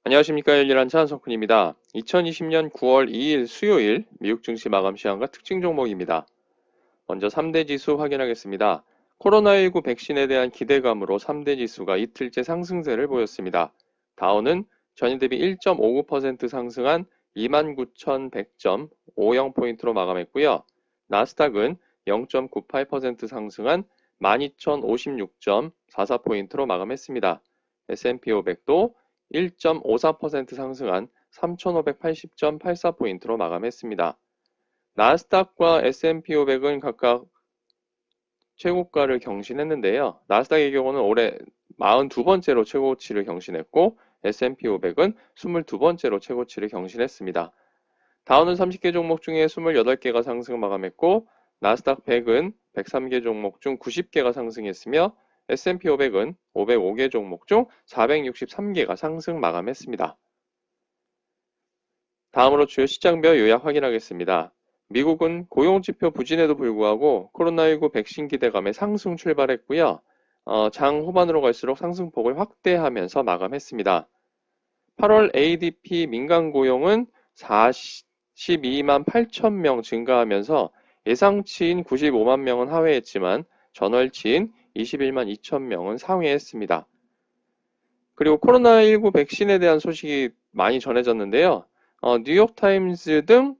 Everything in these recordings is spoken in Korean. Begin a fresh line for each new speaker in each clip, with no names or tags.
안녕하십니까. 열일한 차한석훈입니다. 2020년 9월 2일 수요일 미국 증시 마감 시황과 특징 종목입니다. 먼저 3대 지수 확인하겠습니다. 코로나19 백신에 대한 기대감으로 3대 지수가 이틀째 상승세를 보였습니다. 다우는 전일 대비 1.59% 상승한 29,100점 50포인트로 마감했고요. 나스닥은 0.98% 상승한 12,056점 44포인트로 마감했습니다. S&P 500도 1.54% 상승한 3,580.84포인트로 마감했습니다. 나스닥과 S&P 500은 각각 최고가를 경신했는데요. 나스닥의 경우는 올해 42번째로 최고치를 경신했고 S&P 500은 22번째로 최고치를 경신했습니다. 다우는 30개 종목 중에 28개가 상승 마감했고 나스닥 100은 103개 종목 중 90개가 상승했으며 S&P 500은 505개 종목 중 463개가 상승 마감했습니다. 다음으로 주요 시장별 요약 확인하겠습니다. 미국은 고용지표 부진에도 불구하고 코로나19 백신 기대감에 상승 출발했고요. 장 후반으로 갈수록 상승폭을 확대하면서 마감했습니다. 8월 ADP 민간 고용은 42만 8천 명 증가하면서 예상치인 95만 명은 하회했지만 전월치인 21만 2천 명은 상회했습니다. 그리고 코로나19 백신에 대한 소식이 많이 전해졌는데요. 뉴욕타임즈 등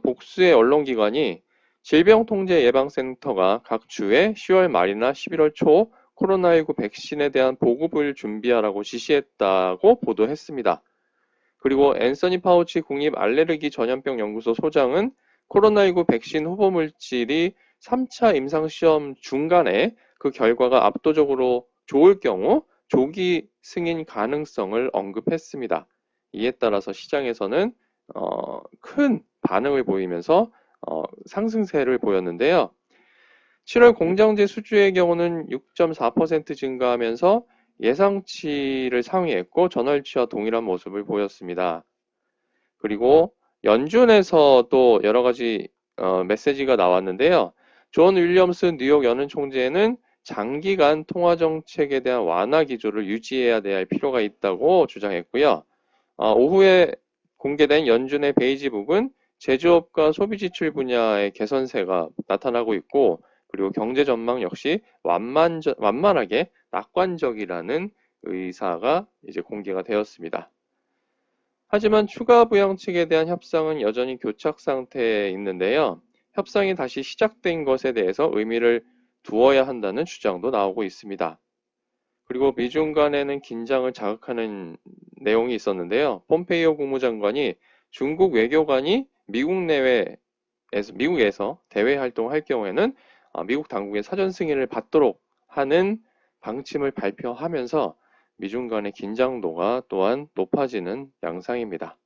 복수의 언론기관이 질병통제예방센터가 각 주에 10월 말이나 11월 초 코로나19 백신에 대한 보급을 준비하라고 지시했다고 보도했습니다. 그리고 앤서니 파우치 국립 알레르기 전염병 연구소 소장은 코로나19 백신 후보 물질이 3차 임상시험 중간에 그 결과가 압도적으로 좋을 경우 조기 승인 가능성을 언급했습니다. 이에 따라서 시장에서는 큰 반응을 보이면서 상승세를 보였는데요. 7월 공장제 수주의 경우는 6.4% 증가하면서 예상치를 상회했고 전월치와 동일한 모습을 보였습니다. 그리고 연준에서 또 여러 가지 메시지가 나왔는데요. 존 윌리엄스 뉴욕 연은 총재는 장기간 통화 정책에 대한 완화 기조를 유지해야 될 필요가 있다고 주장했고요. 오후에 공개된 연준의 베이지북은 제조업과 소비 지출 분야의 개선세가 나타나고 있고, 그리고 경제 전망 역시 완만하게 낙관적이라는 의사가 이제 공개가 되었습니다. 하지만 추가 부양책에 대한 협상은 여전히 교착 상태에 있는데요. 협상이 다시 시작된 것에 대해서 의미를 두어야 한다는 주장도 나오고 있습니다. 그리고 미중 간에는 긴장을 자극하는 내용이 있었는데요. 폼페이오 국무장관이 중국 외교관이 미국에서 대외 활동을 할 경우에는 미국 당국의 사전 승인을 받도록 하는 방침을 발표하면서 미중 간의 긴장도가 또한 높아지는 양상입니다.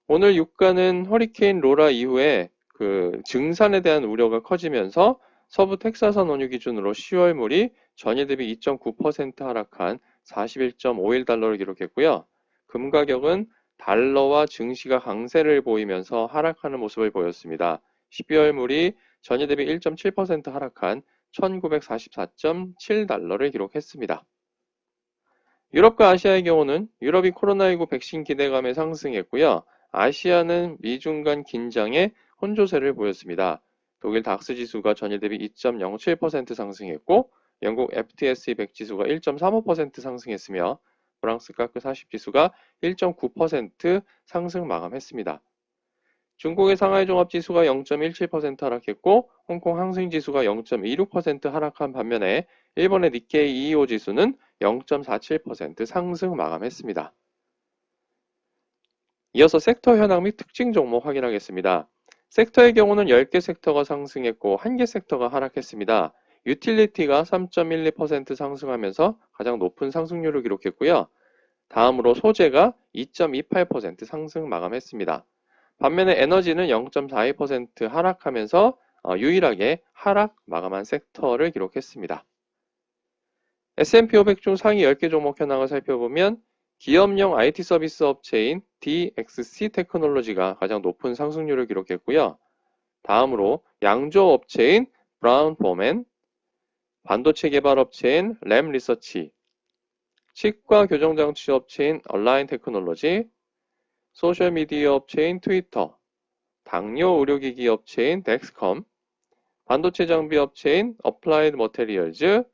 오늘 유가는 허리케인 로라 이후에 그 증산에 대한 우려가 커지면서 서부 텍사스 원유 기준으로 10월물이 전일 대비 2.9% 하락한 41.51달러를 기록했고요. 금 가격은 달러와 증시가 강세를 보이면서 하락하는 모습을 보였습니다. 12월물이 전일 대비 1.7% 하락한 1944.7달러를 기록했습니다. 유럽과 아시아의 경우는 유럽이 코로나19 백신 기대감에 상승했고요. 아시아는 미중 간 긴장에 혼조세를 보였습니다. 독일 닥스 지수가 전일 대비 2.07% 상승했고 영국 FTSE 100 지수가 1.35% 상승했으며 프랑스 카크 40 지수가 1.9% 상승 마감했습니다. 중국의 상하이 종합지수가 0.17% 하락했고 홍콩 항생지수가 0.26% 하락한 반면에 일본의 니케이 225 지수는 0.47% 상승 마감했습니다. 이어서 섹터 현황 및 특징 종목 확인하겠습니다. 섹터의 경우는 10개 섹터가 상승했고 1개 섹터가 하락했습니다. 유틸리티가 3.12% 상승하면서 가장 높은 상승률을 기록했고요. 다음으로 소재가 2.28% 상승 마감했습니다. 반면에 에너지는 0.42% 하락하면서 유일하게 하락 마감한 섹터를 기록했습니다. S&P 500 중 상위 10개 종목 현황을 살펴보면 기업용 IT 서비스 업체인 DXC 테크놀로지가 가장 높은 상승률을 기록했고요. 다음으로 양조 업체인 브라운 포맨, 반도체 개발 업체인 램 리서치, 치과 교정장치 업체인 얼라인 테크놀로지, 소셜미디어 업체인 트위터, 당뇨 의료기기 업체인 덱스컴, 반도체 장비 업체인 어플라이드 머테리얼즈,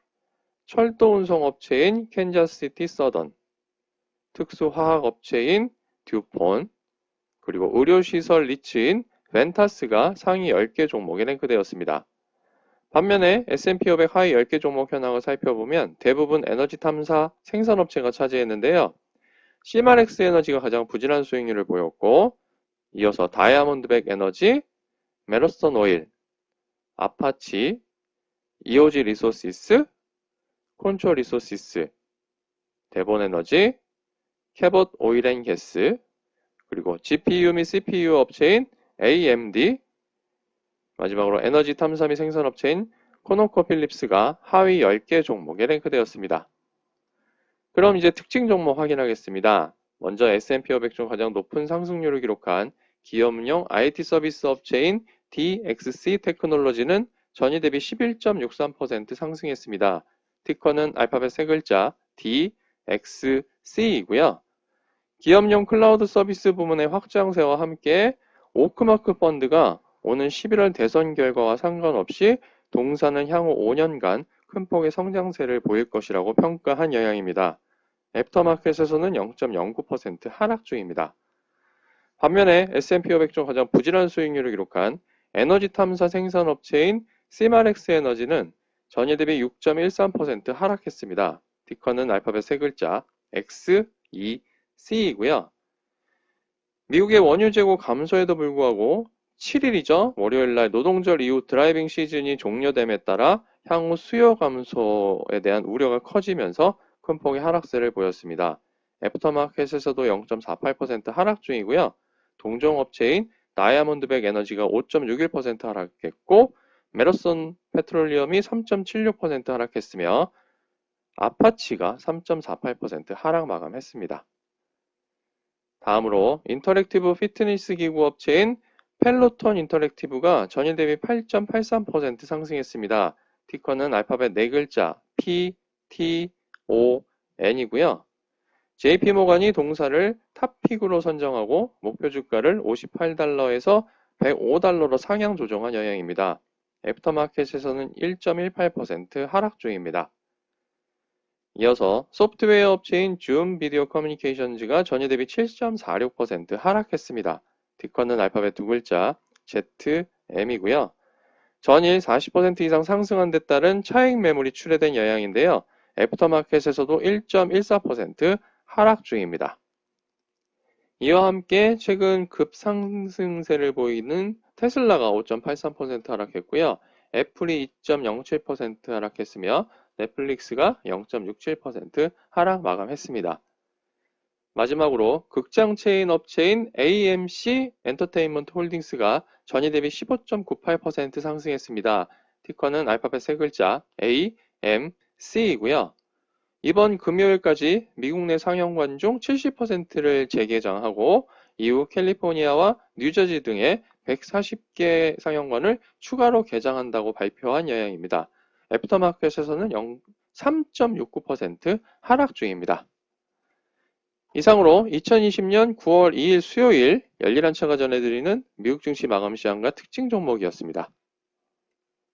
철도 운송 업체인 캔자스시티 서던, 특수화학 업체인 듀폰, 그리고 의료시설 리츠인 벤타스가 상위 10개 종목에 랭크되었습니다. 반면에 S&P 500 하위 10개 종목 현황을 살펴보면 대부분 에너지 탐사 생산업체가 차지했는데요. 시마렉스 에너지가 가장 부진한 수익률을 보였고, 이어서 다이아몬드백 에너지, 메로선 오일, 아파치, 이오지 리소시스, 콘초 리소시스, 대본 에너지, 캐봇 오일 앤 게스, 그리고 GPU 및 CPU 업체인 AMD, 마지막으로 에너지 탐사 및 생산업체인 코노코필립스가 하위 10개 종목에 랭크되었습니다. 그럼 이제 특징 종목 확인하겠습니다. 먼저 S&P 500 중 가장 높은 상승률을 기록한 기업용 IT 서비스 업체인 DXC 테크놀로지는 전일 대비 11.63% 상승했습니다. 티커는 알파벳 세 글자 DXC이고요. 기업용 클라우드 서비스 부문의 확장세와 함께 오크마크 펀드가 오는 11월 대선 결과와 상관없이 동사는 향후 5년간 큰 폭의 성장세를 보일 것이라고 평가한 영향입니다. 애프터마켓에서는 0.09% 하락 중입니다. 반면에 S&P 500 중 가장 부진한 수익률을 기록한 에너지 탐사 생산업체인 시마렉스 에너지는 전일 대비 6.13% 하락했습니다. 티커는 알파벳 세 글자 XEC이고요. 미국의 원유 재고 감소에도 불구하고 7일이죠. 월요일날 노동절 이후 드라이빙 시즌이 종료됨에 따라 향후 수요 감소에 대한 우려가 커지면서 큰 폭의 하락세를 보였습니다. 애프터마켓에서도 0.48% 하락 중이고요. 동종업체인 다이아몬드백 에너지가 5.61% 하락했고, 메로선 페트롤리엄이 3.76% 하락했으며 아파치가 3.48% 하락 마감했습니다. 다음으로 인터랙티브 피트니스 기구 업체인 펠로톤 인터랙티브가 전일 대비 8.83% 상승했습니다. 티커는 알파벳 네 글자 PTON이고요. JP모간이 동사를 탑픽으로 선정하고 목표 주가를 58달러에서 105달러로 상향 조정한 영향입니다. 애프터마켓에서는 1.18% 하락 중입니다. 이어서 소프트웨어 업체인 줌 비디오 커뮤니케이션즈가 전일 대비 7.46% 하락했습니다. 티커는 알파벳 두 글자 ZM이고요. 전일 40% 이상 상승한 데 따른 차익 매물이 출회된 영향인데요. 애프터마켓에서도 1.14% 하락 중입니다. 이와 함께 최근 급상승세를 보이는 테슬라가 5.83% 하락했고요. 애플이 2.07% 하락했으며 넷플릭스가 0.67% 하락 마감했습니다. 마지막으로 극장 체인 업체인 AMC 엔터테인먼트 홀딩스가 전일 대비 15.98% 상승했습니다. 티커는 알파벳 세 글자 AMC이고요. 이번 금요일까지 미국 내 상영관 중 70%를 재개장하고 이후 캘리포니아와 뉴저지 등의 140개 상영관을 추가로 개장한다고 발표한 영향입니다. 애프터마켓에서는 3.69% 하락 중입니다. 이상으로 2020년 9월 2일 수요일 열일한 차가 전해드리는 미국 증시 마감 시황과 특징 종목이었습니다.